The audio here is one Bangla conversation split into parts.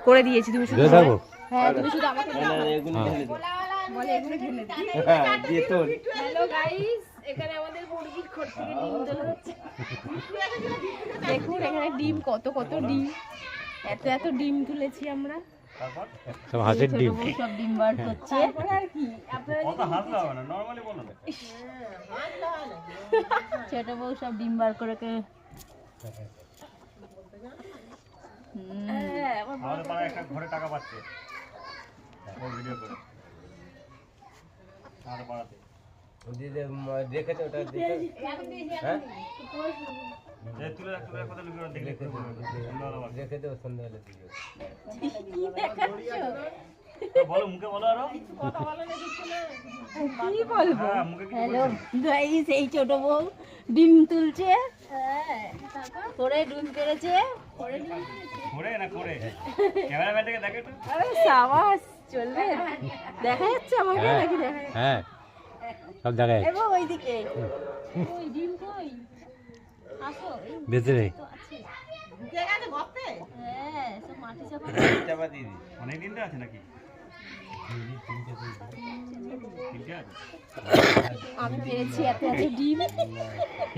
করে দিয়েছি, তুমি শুধু দেবো। হ্যাঁ তুমি শুধু আমাকে দাও। বলে এগুলো ঢেলে দিই। দিয়ে তোল। হ্যালো গাইস, এখানে আমাদের মুরগির খোর থেকে ডিম তোলা হচ্ছে। দেখুন এখানে ডিম কত কত ডিম, এত এত ডিম তুলেছি আমরা। সব হাঁসের ডিম। সব ডিম বার করছে। তারপরে আর কি আপনারা কত হাত দাও না, নরমালি বলো না। ছোট বউ সব ডিম বার করে হ্যাঁ আমার আমাদের পাড়ায় একটা ঘরে টাকা পাচ্ছে ও ভিডিও করে আমাদের পাড়াতে। দেখেছো ওটা দেখে? হ্যাঁ এই তুলে রাখ কোথায় লুকিয়ে দেখলে দেখে দেবো সন্ধ্যাবেলা দিকে। বলো মুখে বলো আরো কথা বলে না কিছু না। কি বলবো। হ্যাঁ মুখে কি হ্যালো গাইস, এই ছোট বউ ডিম তুলছে। হ্যাঁ তারপর করে ডিম পেরেছে। করে না করে ক্যামেরাম্যানটাকে দেখে একটু। আরে সাবাস, চলবে। দেখা যাচ্ছে আমাকে হ্যাঁ নাকি দেখা যাচ্ছে? হ্যাঁ সব দেখা যাচ্ছে। এবং ওইদিকে ওই ডিম কই? আসো এই ভেতরে তো আছে। ঢুকে গেছে গর্তে। হ্যাঁ সব মাটি চাপা চাপা দিয়ে দিই। অনেক দিনটা আছে নাকি? তিনটে আছে। আমি পেরেছি এত এত ডিম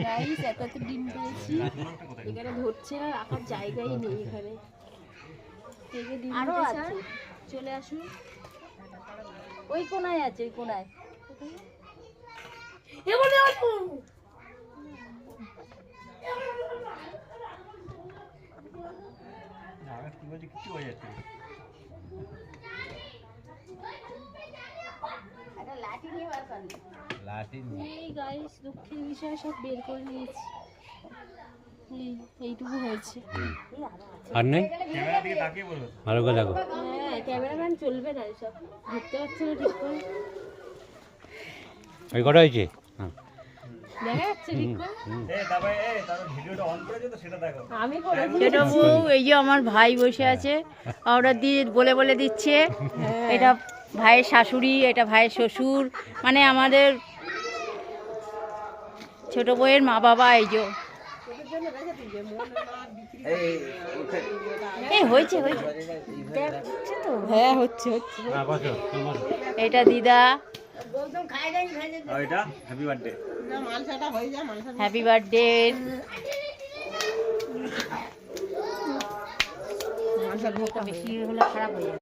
গাইস, এত এত ডিম পেরেছি। রাজকুমারটা কোথায়? এখানে ধরছে না, রাখার জায়গাই নেই এখানে। কে কে ডিম আরো নিতে আছে, চায়? চলে আসুন। ওই কোনায় আছে, ওই কোনায়। আমি কি বলছি কিছু হয়ে যাচ্ছে না। লাঠি এই গাইস দুঃখের বিষয় সব বের করে নিয়েছি। এইটুকু হয়েছে। আর নেই, ক্যামেরার দিকে তাকিয়ে বলবো। ভালো করে দেখো। হ্যাঁ ক্যামেরাম্যান চলবে না এসব, ধরতে পারছে না ঠিক করে। ওই কটা হয়েছে? হ্যাঁ দেখা যাচ্ছে ঠিক করে? তারপরে ভিডিওটা অন করেছে তো সেটা দেখো। আমি করেছি। ছোট বউ, এই যে আমার ভাই বসে আছে, অর্ডার দিয়ে বলে বলে দিচ্ছে। এটা ভাইয়ের শাশুড়ি, এটা ভাইয়ের শ্বশুর, মানে আমাদের ছোট বউয়ের মা বাবা। এই যে এই হয়েছে হয়েছে, দেখছে তো? হ্যাঁ হচ্ছে হচ্ছে। হ্যাঁ বসো তোমার। এটা দিদা, আর এটা হ্যাপি বার্থডে। Happy birthday. বেশি হলে খারাপ হয়ে যাবে।